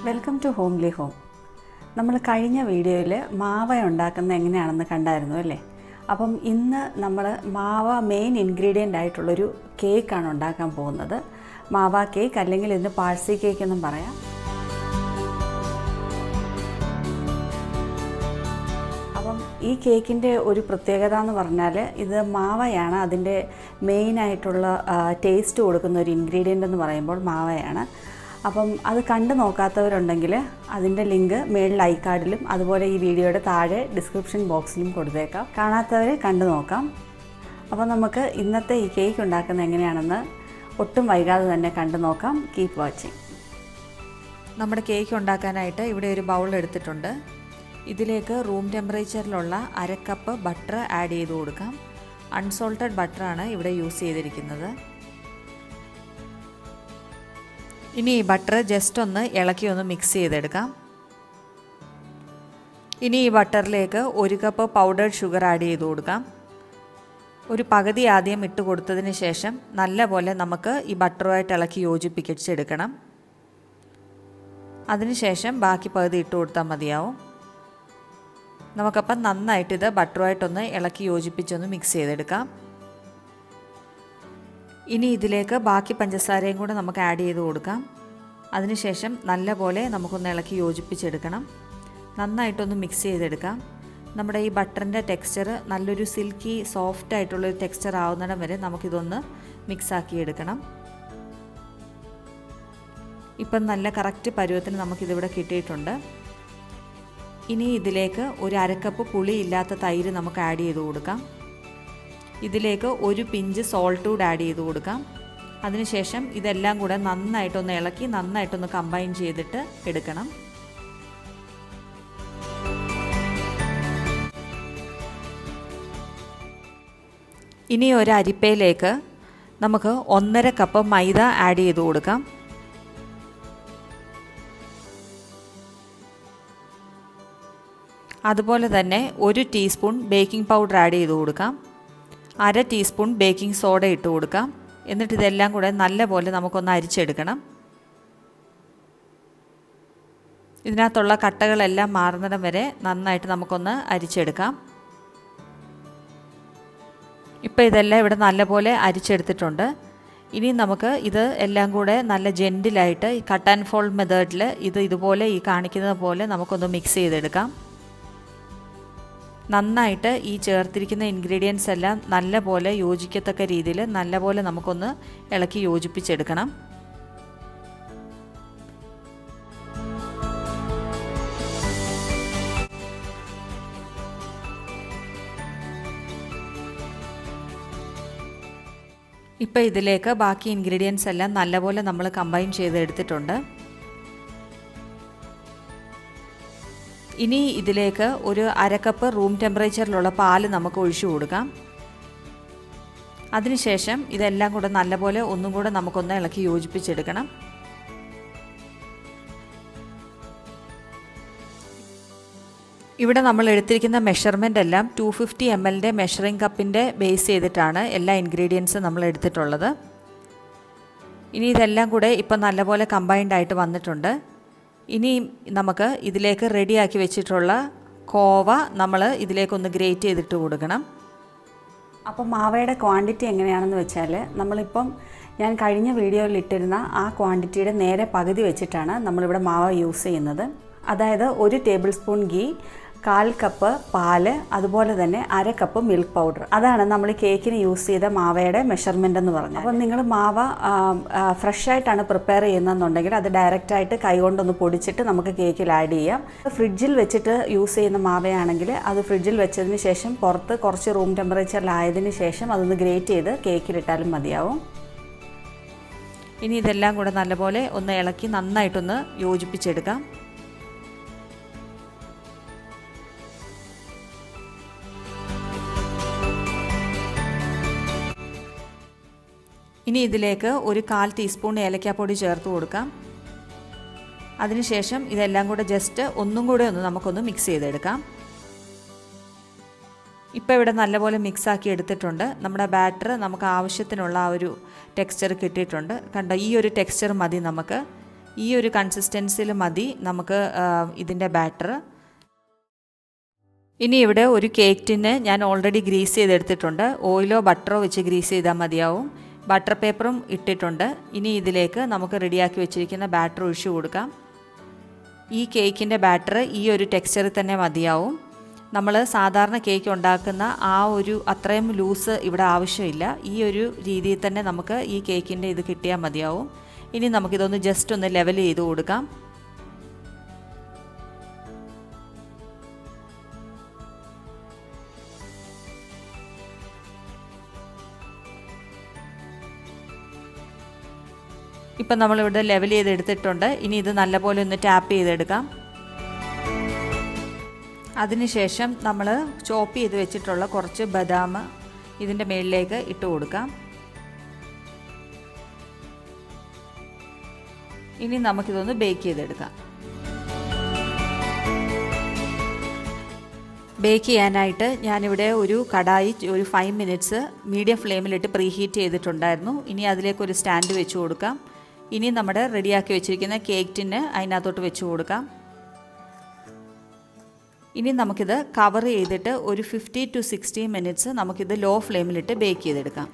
Welcome to homely home. നമ്മൾ കഴിഞ്ഞ വീഡിയോയിൽ മാവ ഉണ്ടാക്കുന്നത് എങ്ങനെയാണെന്ന് കണ്ടായിരുന്നു അല്ലേ? അപ്പം ഇന്ന് നമ്മൾ മാവ മെയിൻ ഇൻഗ്രീഡിയൻ്റ് ആയിട്ടുള്ളൊരു കേക്കാണ് ഉണ്ടാക്കാൻ പോകുന്നത്. മാവ കേക്ക് അല്ലെങ്കിൽ ഇതിന് പാഴ്സി കേക്ക് എന്നും പറയാം. അപ്പം ഈ കേക്കിൻ്റെ ഒരു പ്രത്യേകത എന്ന് പറഞ്ഞാൽ ഇത് മാവയാണ് അതിൻ്റെ മെയിനായിട്ടുള്ള ടേസ്റ്റ് കൊടുക്കുന്ന ഒരു ഇൻഗ്രീഡിയൻ്റ് എന്ന് പറയുമ്പോൾ മാവയാണ്. അപ്പം അത് കണ്ടു നോക്കാത്തവരുണ്ടെങ്കിൽ അതിൻ്റെ ലിങ്ക് മേളിൽ ഐ കാർഡിലും അതുപോലെ ഈ വീഡിയോയുടെ താഴെ ഡിസ്ക്രിപ്ഷൻ ബോക്സിലും കൊടുത്തേക്കാം. കാണാത്തവർ കണ്ടു നോക്കാം. അപ്പോൾ നമുക്ക് ഇന്നത്തെ ഈ കേക്ക് ഉണ്ടാക്കുന്നത് എങ്ങനെയാണെന്ന് ഒട്ടും വൈകാതെ തന്നെ കണ്ടു നോക്കാം. Keep watching. നമ്മുടെ കേക്ക് ഉണ്ടാക്കാനായിട്ട് ഇവിടെ ഒരു ബൗൾ എടുത്തിട്ടുണ്ട്. ഇതിലേക്ക് റൂം ടെമ്പറേച്ചറിലുള്ള 1/2 കപ്പ് ബട്ടർ ആഡ് ചെയ്ത് കൊടുക്കാം. അൺസോൾട്ടഡ് ബട്ടറാണ് ഇവിടെ യൂസ് ചെയ്തിരിക്കുന്നത്. ഇനി ഈ ബട്ടർ ജസ്റ്റ് ഒന്ന് ഇളക്കി ഒന്ന് മിക്സ് ചെയ്തെടുക്കാം. ഇനി ഈ ബട്ടറിലേക്ക് 1 കപ്പ് പൗഡേർഡ് ഷുഗർ ആഡ് ചെയ്ത് കൊടുക്കാം. ഒരു പകുതി ആദ്യം ഇട്ട് കൊടുത്തതിന് ശേഷം നല്ലപോലെ നമുക്ക് ഈ ബട്ടറുമായിട്ട് ഇളക്കി യോജിപ്പിച്ചെടുക്കണം. അതിനുശേഷം ബാക്കി പകുതി ഇട്ട് കൊടുത്താൽ മതിയാവും. നമുക്കപ്പം നന്നായിട്ടിത് ബട്ടറുമായിട്ടൊന്ന് ഇളക്കി യോജിപ്പിച്ചൊന്ന് മിക്സ് ചെയ്തെടുക്കാം. ഇനി ഇതിലേക്ക് ബാക്കി പഞ്ചസാരയും കൂടെ നമുക്ക് ആഡ് ചെയ്ത് കൊടുക്കാം. അതിനുശേഷം നല്ലപോലെ നമുക്കൊന്ന് ഇളക്കി യോജിപ്പിച്ചെടുക്കണം. നന്നായിട്ടൊന്ന് മിക്സ് ചെയ്തെടുക്കാം. നമ്മുടെ ഈ ബട്ടറിൻ്റെ ടെക്സ്ചർ നല്ലൊരു സിൽക്കി സോഫ്റ്റ് ആയിട്ടുള്ളൊരു ടെക്സ്ചർ ആവുന്നിടം വരെ നമുക്കിതൊന്ന് മിക്സാക്കി എടുക്കണം. ഇപ്പം നല്ല കറക്റ്റ് പരുവത്തിന് നമുക്കിതിവിടെ കിട്ടിയിട്ടുണ്ട്. ഇനി ഇതിലേക്ക് ഒരു 1/2 കപ്പ് പുളിയില്ലാത്ത തൈര് നമുക്ക് ആഡ് ചെയ്ത് കൊടുക്കാം. ഇതിലേക്ക് ഒരു പിഞ്ച് സോൾട്ട് കൂടെ ആഡ് ചെയ്ത് കൊടുക്കാം. അതിനുശേഷം ഇതെല്ലാം കൂടെ നന്നായിട്ടൊന്ന് ഇളക്കി നന്നായിട്ടൊന്ന് കമ്പൈൻ ചെയ്തിട്ട് എടുക്കണം. ഇനി ഒരു അരിപ്പയിലേക്ക് നമുക്ക് 1.5 കപ്പ് മൈദ ആഡ് ചെയ്ത് കൊടുക്കാം. അതുപോലെ തന്നെ 1 ടീസ്പൂൺ ബേക്കിംഗ് പൗഡർ ആഡ് ചെയ്ത് കൊടുക്കാം. 1/2 ടീസ്പൂൺ ബേക്കിംഗ് സോഡ ഇട്ട് കൊടുക്കാം. എന്നിട്ട് ഇതെല്ലാം കൂടെ നല്ലപോലെ നമുക്കൊന്ന് അരിച്ചെടുക്കണം. ഇതിനകത്തുള്ള കട്ടകളെല്ലാം മാറുന്നിടം വരെ നന്നായിട്ട് നമുക്കൊന്ന് അരിച്ചെടുക്കാം. ഇപ്പോൾ ഇതെല്ലാം ഇവിടെ നല്ലപോലെ അരിച്ചെടുത്തിട്ടുണ്ട്. ഇനി നമുക്ക് ഇത് എല്ലാം കൂടെ നല്ല ജെൻറ്റിലായിട്ട് കട്ട് ആൻഡ് ഫോൾഡ് മെത്തേഡിൽ ഇതുപോലെ ഈ കാണിക്കുന്നത് പോലെ നമുക്കൊന്ന് മിക്സ് ചെയ്തെടുക്കാം. നന്നായിട്ട് ഈ ചേർത്തിരിക്കുന്ന ഇൻഗ്രീഡിയൻസ് എല്ലാം നല്ലപോലെ യോജിക്കത്തക്ക രീതിയിൽ നല്ലപോലെ നമുക്കൊന്ന് ഇളക്കി യോജിപ്പിച്ചെടുക്കണം. ഇപ്പോൾ ഇതിലേക്ക് ബാക്കി ഇൻഗ്രീഡിയൻസ് എല്ലാം നല്ലപോലെ നമ്മൾ കമ്പൈൻ ചെയ്തെടുത്തിട്ടുണ്ട്. ഇനി ഇതിലേക്ക് ഒരു 1/2 കപ്പ് റൂം ടെമ്പറേച്ചറിലുള്ള പാല് നമുക്ക് ഒഴിച്ചു കൊടുക്കാം. അതിനുശേഷം ഇതെല്ലാം കൂടെ നല്ലപോലെ ഒന്നും കൂടെ നമുക്കൊന്ന് ഇളക്കി യോജിപ്പിച്ചെടുക്കണം. ഇവിടെ നമ്മൾ എടുത്തിരിക്കുന്ന മെഷർമെൻ്റ് എല്ലാം 250 ml മെഷറിംഗ് കപ്പിൻ്റെ ബേസ് ചെയ്തിട്ടാണ് എല്ലാ ഇൻഗ്രീഡിയൻസും നമ്മൾ എടുത്തിട്ടുള്ളത്. ഇനി ഇതെല്ലാം കൂടെ ഇപ്പം നല്ലപോലെ കമ്പൈൻഡ് ആയിട്ട് വന്നിട്ടുണ്ട്. ഇനി നമുക്ക് ഇതിലേക്ക് റെഡിയാക്കി വെച്ചിട്ടുള്ള കോവ നമ്മൾ ഇതിലേക്കൊന്ന് ഗ്രേറ്റ് ചെയ്തിട്ട് കൊടുക്കണം. അപ്പോൾ മാവയുടെ ക്വാണ്ടിറ്റി എങ്ങനെയാണെന്ന് വെച്ചാൽ നമ്മളിപ്പം ഞാൻ കഴിഞ്ഞ വീഡിയോയിൽ ഇട്ടിരുന്ന ആ ക്വാണ്ടിറ്റിയുടെ നേരെ പകുതി വെച്ചിട്ടാണ് നമ്മളിവിടെ മാവ യൂസ് ചെയ്യുന്നത്. അതായത് 1 ടേബിൾ സ്പൂൺ ഗീ, 1/4 കപ്പ് പാല്, അതുപോലെ തന്നെ 1/2 കപ്പ് മിൽക്ക് പൗഡർ. അതാണ് നമ്മൾ കേക്കിന് യൂസ് ചെയ്ത മാവയുടെ മെഷർമെൻ്റ് എന്ന് പറഞ്ഞത്. അപ്പം നിങ്ങൾ മാവ ഫ്രഷായിട്ടാണ് പ്രിപ്പയർ ചെയ്യുന്നതെന്നുണ്ടെങ്കിൽ അത് ഡയറക്റ്റായിട്ട് കൈകൊണ്ടൊന്ന് പൊടിച്ചിട്ട് നമുക്ക് കേക്കിൽ ആഡ് ചെയ്യാം. ഫ്രിഡ്ജിൽ വെച്ചിട്ട് യൂസ് ചെയ്യുന്ന മാവയാണെങ്കിൽ അത് ഫ്രിഡ്ജിൽ വെച്ചതിന് ശേഷം പുറത്ത് കുറച്ച് റൂം ടെമ്പറേച്ചറിലായതിന് ശേഷം അതൊന്ന് ഗ്രേറ്റ് ചെയ്ത് കേക്കിലിട്ടാലും മതിയാവും. ഇനി ഇതെല്ലാം കൂടെ നല്ലപോലെ ഒന്ന് ഇളക്കി നന്നായിട്ടൊന്ന് യോജിപ്പിച്ചെടുക്കാം. ഇനി ഇതിലേക്ക് ഒരു 1/4 ടീസ്പൂൺ ഏലക്കാപ്പൊടി ചേർത്ത് കൊടുക്കാം. അതിനുശേഷം ഇതെല്ലാം കൂടെ ജസ്റ്റ് ഒന്നും കൂടെ നമുക്കൊന്ന് മിക്സ് ചെയ്തെടുക്കാം. ഇപ്പോൾ ഇവിടെ നല്ലപോലെ മിക്സാക്കി എടുത്തിട്ടുണ്ട്. നമ്മുടെ ബാറ്റർ നമുക്ക് ആവശ്യത്തിനുള്ള ആ ഒരു ടെക്സ്ചർ കിട്ടിയിട്ടുണ്ട്. കണ്ടോ, ഈ ഒരു ടെക്സ്ചർ മതി നമുക്ക്. ഈ ഒരു കൺസിസ്റ്റൻസിയിൽ മതി നമുക്ക് ഇതിൻ്റെ ബാറ്റർ. ഇനി ഇവിടെ ഒരു കേക്ക് ടിന്ന് ഞാൻ ഓൾറെഡി ഗ്രീസ് ചെയ്തെടുത്തിട്ടുണ്ട്. ഓയിലോ ബട്ടറോ വെച്ച് ഗ്രീസ് ചെയ്താൽ മതിയാവും. ബട്ടർ പേപ്പറും ഇട്ടിട്ടുണ്ട്. ഇനി ഇതിലേക്ക് നമുക്ക് റെഡിയാക്കി വെച്ചിരിക്കുന്ന ബാറ്റർ ഒഴിച്ചു കൊടുക്കാം. ഈ കേക്കിൻ്റെ ബാറ്റർ ഈ ഒരു ടെക്സ്ചറിൽ തന്നെ മതിയാവും. നമ്മൾ സാധാരണ കേക്ക് ഉണ്ടാക്കുന്ന ആ ഒരു അത്രയും ലൂസ് ഇവിടെ ആവശ്യമില്ല. ഈ ഒരു രീതിയിൽ തന്നെ നമുക്ക് ഈ കേക്കിൻ്റെ ഇത് കിട്ടിയാൽ മതിയാവും. ഇനി നമുക്കിതൊന്ന് ജസ്റ്റ് ഒന്ന് ലെവൽ ചെയ്ത് കൊടുക്കാം. ഇപ്പം നമ്മളിവിടെ ലെവൽ ചെയ്തെടുത്തിട്ടുണ്ട്. ഇനി ഇത് നല്ലപോലെ ഒന്ന് ടാപ്പ് ചെയ്തെടുക്കാം. അതിനുശേഷം നമ്മൾ ചോപ്പ് ചെയ്ത് വെച്ചിട്ടുള്ള കുറച്ച് ബദാം ഇതിൻ്റെ മുകളിലേക്ക് ഇട്ട് കൊടുക്കാം. ഇനി നമുക്കിതൊന്ന് ബേക്ക് ചെയ്തെടുക്കാം. ബേക്ക് ചെയ്യാനായിട്ട് ഞാനിവിടെ ഒരു കടായി ഒരു 5 മിനിറ്റ്സ് മീഡിയം ഫ്ലെയിമിലിട്ട് പ്രീഹീറ്റ് ചെയ്തിട്ടുണ്ടായിരുന്നു. ഇനി അതിലേക്കൊരു സ്റ്റാൻഡ് വെച്ച് കൊടുക്കാം. ഇനി നമ്മുടെ റെഡിയാക്കി വെച്ചിരിക്കുന്ന കേക്ക് ടിന്ന് അതിനകത്തോട്ട് വെച്ച് കൊടുക്കാം. ഇനി നമുക്കിത് കവർ ചെയ്തിട്ട് ഒരു 50 to 60 മിനിറ്റ്സ് നമുക്കിത് ലോ ഫ്ലെയിമിലിട്ട് ബേക്ക് ചെയ്തെടുക്കാം.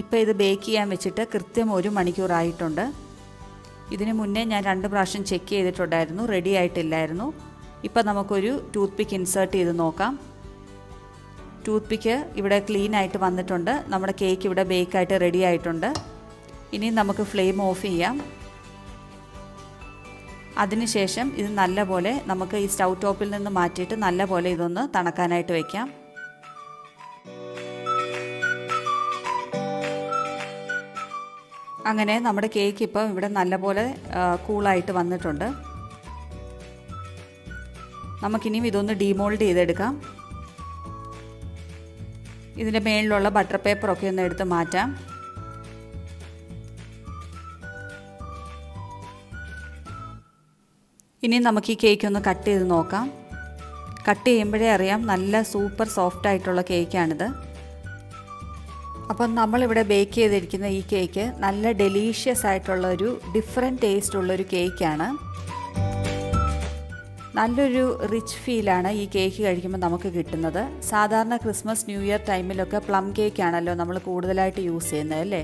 ഇപ്പോൾ ഇത് ബേക്ക് ചെയ്യാൻ വെച്ചിട്ട് കൃത്യം 1 മണിക്കൂറായിട്ടുണ്ട്. ഇതിന് മുന്നേ ഞാൻ 2 പ്രാവശ്യം ചെക്ക് ചെയ്തിട്ടുണ്ടായിരുന്നു, റെഡി ആയിട്ടില്ലായിരുന്നു. ഇപ്പോൾ നമുക്കൊരു ടൂത്ത് പിക്ക് ഇൻസേർട്ട് ചെയ്ത് നോക്കാം. ടൂത്ത് പിക്ക് ഇവിടെ ക്ലീൻ ആയിട്ട് വന്നിട്ടുണ്ട്. നമ്മുടെ കേക്ക് ഇവിടെ ബേക്കായിട്ട് റെഡി ആയിട്ടുണ്ട്. ഇനി നമുക്ക് ഫ്ലെയിം ഓഫ് ചെയ്യാം. അതിനുശേഷം ഇത് നല്ലപോലെ നമുക്ക് ഈ സ്റ്റൗ ടോപ്പിൽ നിന്ന് മാറ്റിയിട്ട് നല്ലപോലെ ഇതൊന്ന് തണുക്കാനായിട്ട് വയ്ക്കാം. അങ്ങനെ നമ്മുടെ കേക്ക് ഇപ്പം ഇവിടെ നല്ലപോലെ കൂളായിട്ട് വന്നിട്ടുണ്ട്. നമുക്കിനിയും ഇതൊന്ന് ഡീമോൾഡ് ചെയ്തെടുക്കാം. ഇതിൻ്റെ മേളിലുള്ള ബട്ടർ പേപ്പറൊക്കെ ഒന്ന് എടുത്ത് മാറ്റാം. ഇനി നമുക്ക് ഈ കേക്ക് ഒന്ന് കട്ട് ചെയ്ത് നോക്കാം. കട്ട് ചെയ്യുമ്പോഴേ അറിയാം നല്ല സൂപ്പർ സോഫ്റ്റ് ആയിട്ടുള്ള കേക്കാണിത്. അപ്പം നമ്മളിവിടെ ബേക്ക് ചെയ്തിരിക്കുന്ന ഈ കേക്ക് നല്ല ഡെലീഷ്യസ് ആയിട്ടുള്ളൊരു ഡിഫറെൻറ്റ് ടേസ്റ്റ് ഉള്ളൊരു കേക്കാണ്. നല്ലൊരു റിച്ച് ഫീലാണ് ഈ കേക്ക് കഴിക്കുമ്പോൾ നമുക്ക് കിട്ടുന്നത്. സാധാരണ ക്രിസ്മസ് ന്യൂ ഇയർ ടൈമിലൊക്കെ പ്ലം കേക്കാണല്ലോ നമ്മൾ കൂടുതലായിട്ട് യൂസ് ചെയ്യുന്നത് അല്ലേ.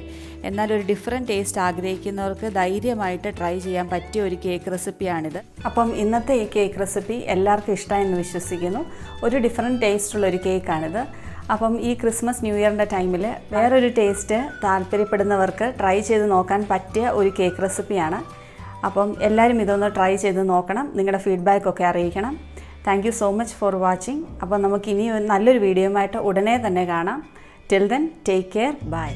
എന്നാൽ ഒരു ഡിഫറെൻറ്റ് ടേസ്റ്റ് ആഗ്രഹിക്കുന്നവർക്ക് ധൈര്യമായിട്ട് ട്രൈ ചെയ്യാൻ പറ്റിയ ഒരു കേക്ക് റെസിപ്പിയാണിത്. അപ്പം ഇന്നത്തെ ഈ കേക്ക് റെസിപ്പി എല്ലാവർക്കും ഇഷ്ടമായെന്ന് വിശ്വസിക്കുന്നു. ഒരു ഡിഫറെൻറ്റ് ടേസ്റ്റുള്ളൊരു കേക്കാണിത്. അപ്പം ഈ ക്രിസ്മസ് ന്യൂ ഇയറിൻ്റെ ടൈമിൽ വേറൊരു ടേസ്റ്റ് താല്പര്യപ്പെടുന്നവർക്ക് ട്രൈ ചെയ്ത് നോക്കാൻ പറ്റിയ ഒരു കേക്ക് റെസിപ്പിയാണ്. അപ്പം എല്ലാവരും ഇതൊന്ന് ട്രൈ ചെയ്ത് നോക്കണം. നിങ്ങളുടെ ഫീഡ്ബാക്കൊക്കെ അറിയിക്കണം. Thank you so much for watching. അപ്പം നമുക്കിനി നല്ലൊരു വീഡിയോയുമായിട്ട് ഉടനെ തന്നെ കാണാം. Till then take care. By.